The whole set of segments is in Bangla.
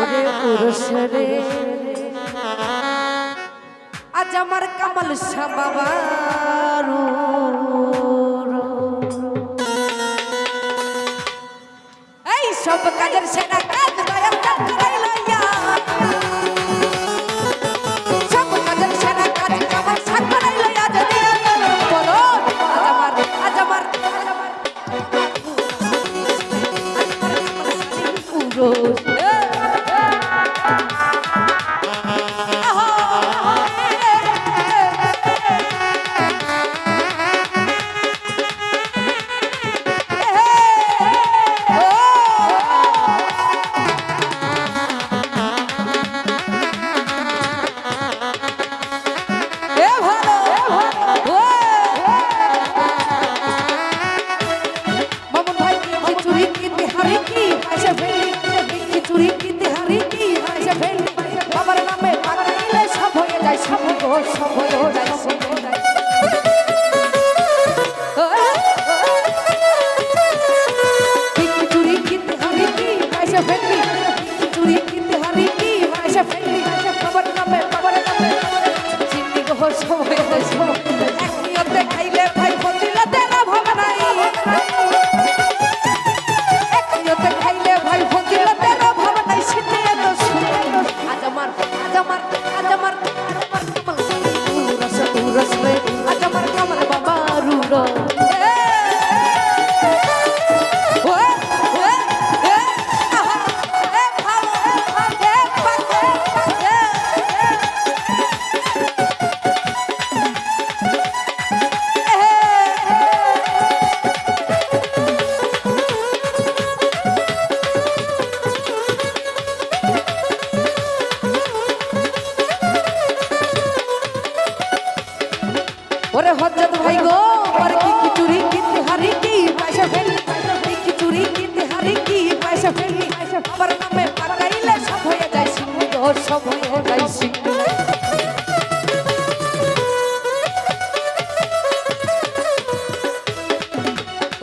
ওরে পুরুষ রে আজ আমার কামাল শাহ বাবারু এই সব কাজের সেরা কাজ দয়াল কাজ করাইলইয়া সব কাজের সেরা কাজ কামাল শাহ করাইলইয়া যদি বলো আজ আমার পুরুষ ওরে হযরত ভাই গো আর কি চুরি কিনতে হারি কি পয়সা ফেললি কি চুরি কিনতে হারি কি পয়সা ফেললি আমার নামে পাকাইলে সব হয়ে যায় সিংহ গো সব হয়ে যায় সিংহ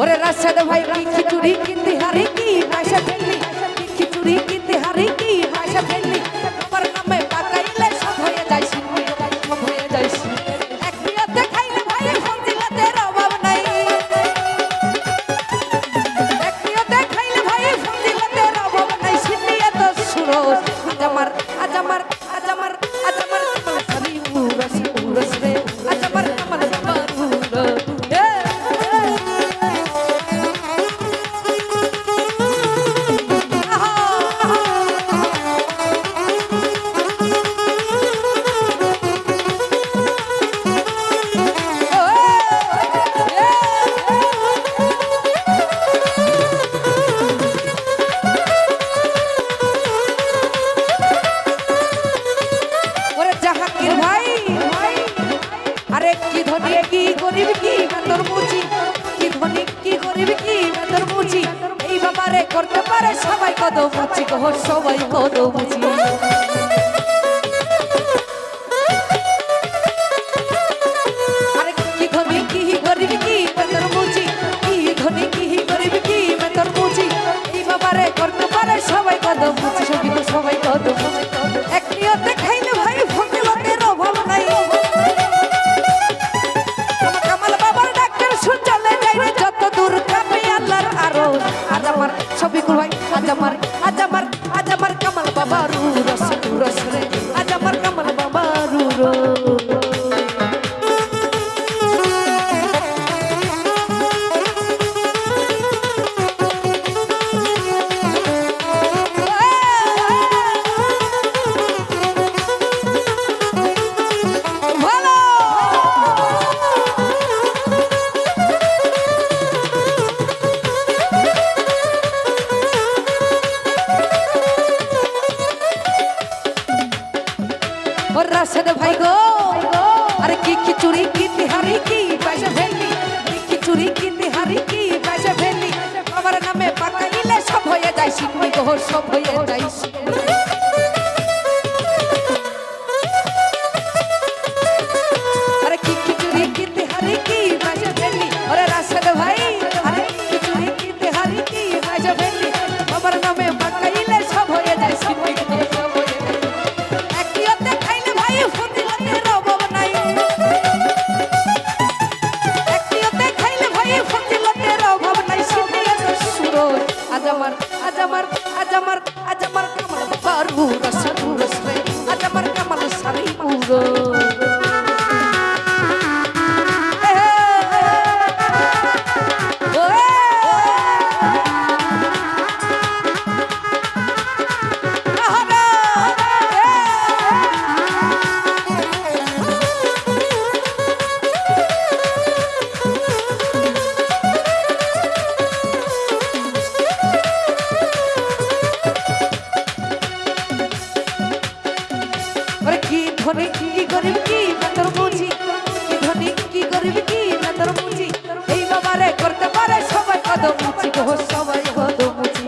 ওরে রাশেদ ভাই কি চুরি কিনতে হারি কি পয়সা ফেললি কি চুরি কিনতে হারি কি পয়সা ফেললি আমার নামে পাকাইলে সব হয়ে যায় সিংহ সব হয়ে যায় সিংহ করতে পারে সবাই কদম মুচি গো সবাই কদম মুচি আরে কি ধনী কি গরিব কি বেতর মুচি কি ধনী কি গরিব কি বেতর মুচি এই বাবারে করতে পারে সবাই কদম মুচি সবাই কদম মুচি এক নিয়তে খাইলে ভাই ফকিলতের অভাব নাই কামাল বাবার ডাক্তার শুন চলে যাই রে যত দূর কাপে আল্লাহর আরো আজ আমার শফিকুল ভাই আজ আমার কামাল বাবারু রস রে আজ আমার কামাল বাবারু রাশেদ ভাই গো আরে কি চুরি কিনতে হারি কি পয়সা ফেললি কি চুরি কিনতে হারি কি পয়সা ফেললি আমার নামে পাকাইলে সব হয়ে যায় সিংহ গো সব হয়ে যায় আরে কি চুরি কিনতে হারি কি পয়সা ফেললি আরে রাশেদ ভাই আরে কি চুরি কিনতে হারি কি পয়সা ফেললি আমার নামে পাকাইলে সব হয়ে যায় সিংহ ধনী কি গরিব কি মাতর মুচি, কি ধনী কি গরিব কি মাতর মুচি, এই বাবারে করতে পারে সবাই কদম মুচি গো, সবাই কদম মুচি।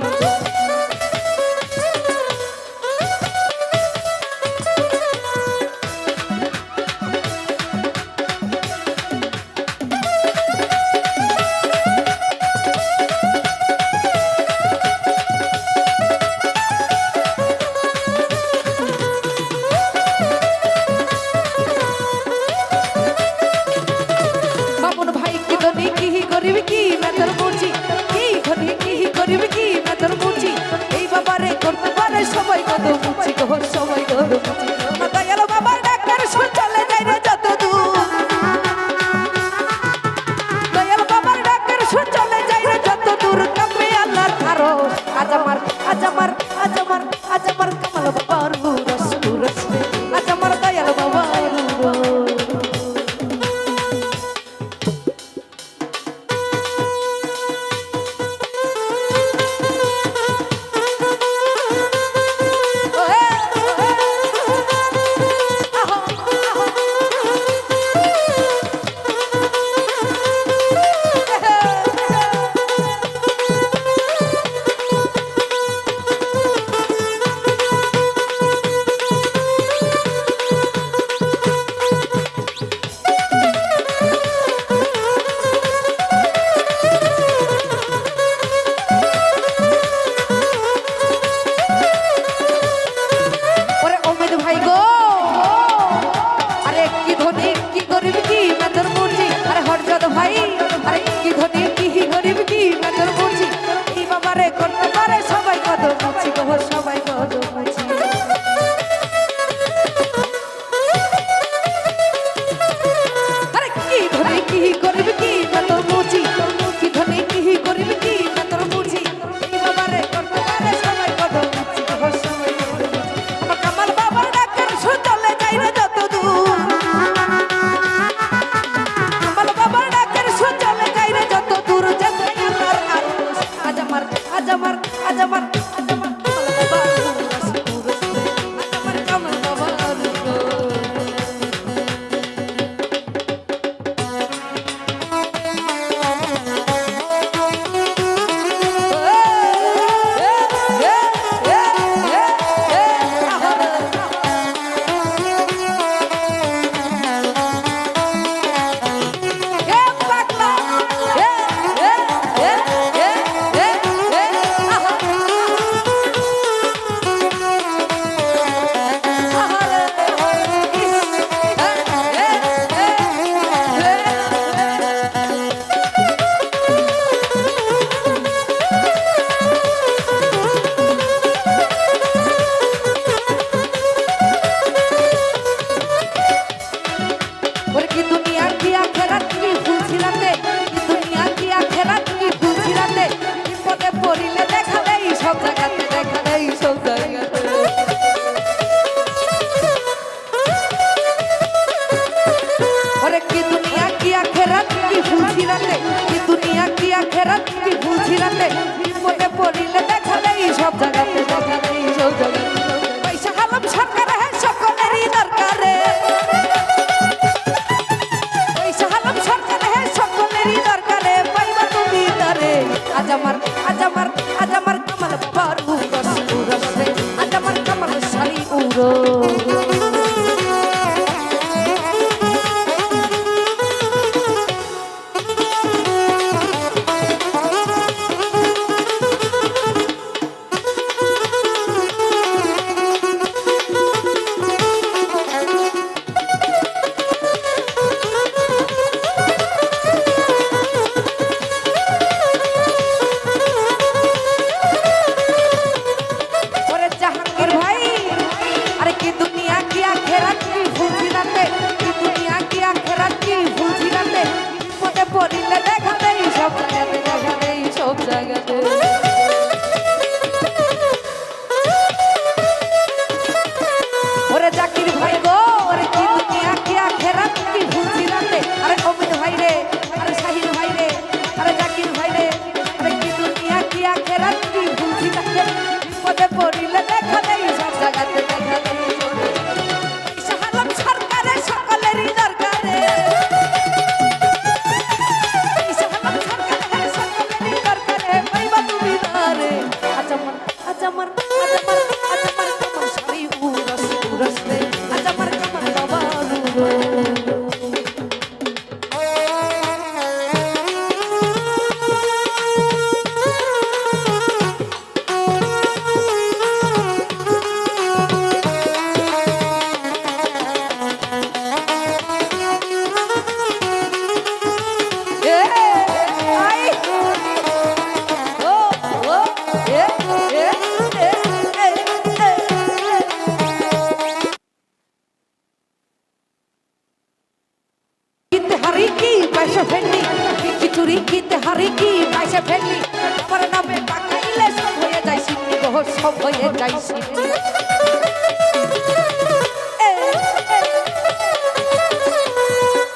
হয়ে যায় শিশু।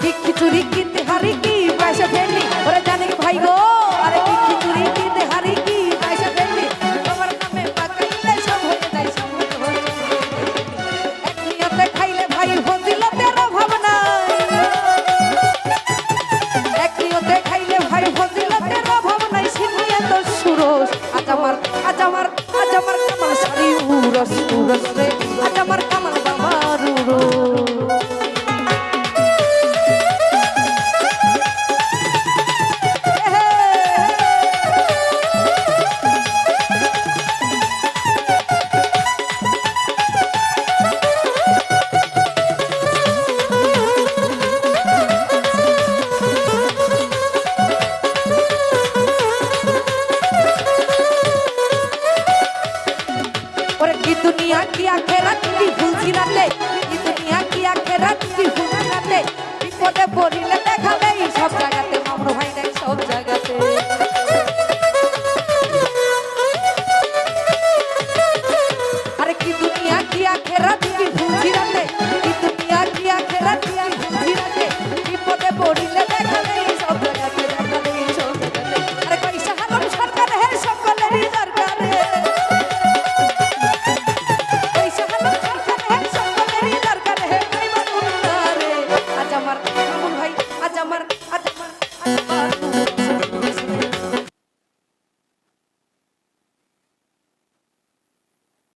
কি খিচুড়ি কিনতে হারি কি পয়সা ফেললি ওরা জানে কি ভাই গো, আরে কি খিচুড়ি কিনতে হারি কি পয়সা ফেললি তোমার নামে পাকাইলে সব হয়ে যায় সমুদ্র হয়ে। এক নিয়তে খাইলে ভাই ফজিলতের অভাব নাই, এক নিয়তে খাইলে ভাই ফজিলতের অভাব নাই। সিনিয়ে তো সুরস আজ আমার কামাল সারি উরস উরস রে, আজ আমার কামাল বাবার উরস। दुनिया की आखिरत की भूलছি রাতে, কি দুনিয়া কি আখেরাত কি ভুলছি রাতে, বিপদে পড়িলে দেখালে সব জায়গাতে মামরু ভাই নাই সব জায়গাতে। আরে কি দুনিয়া কি আখেরাত কি ভুলছি রাতে, কি দুনিয়া কি আখেরাত কি ভুলছি রাতে, বিপদে পড়িলে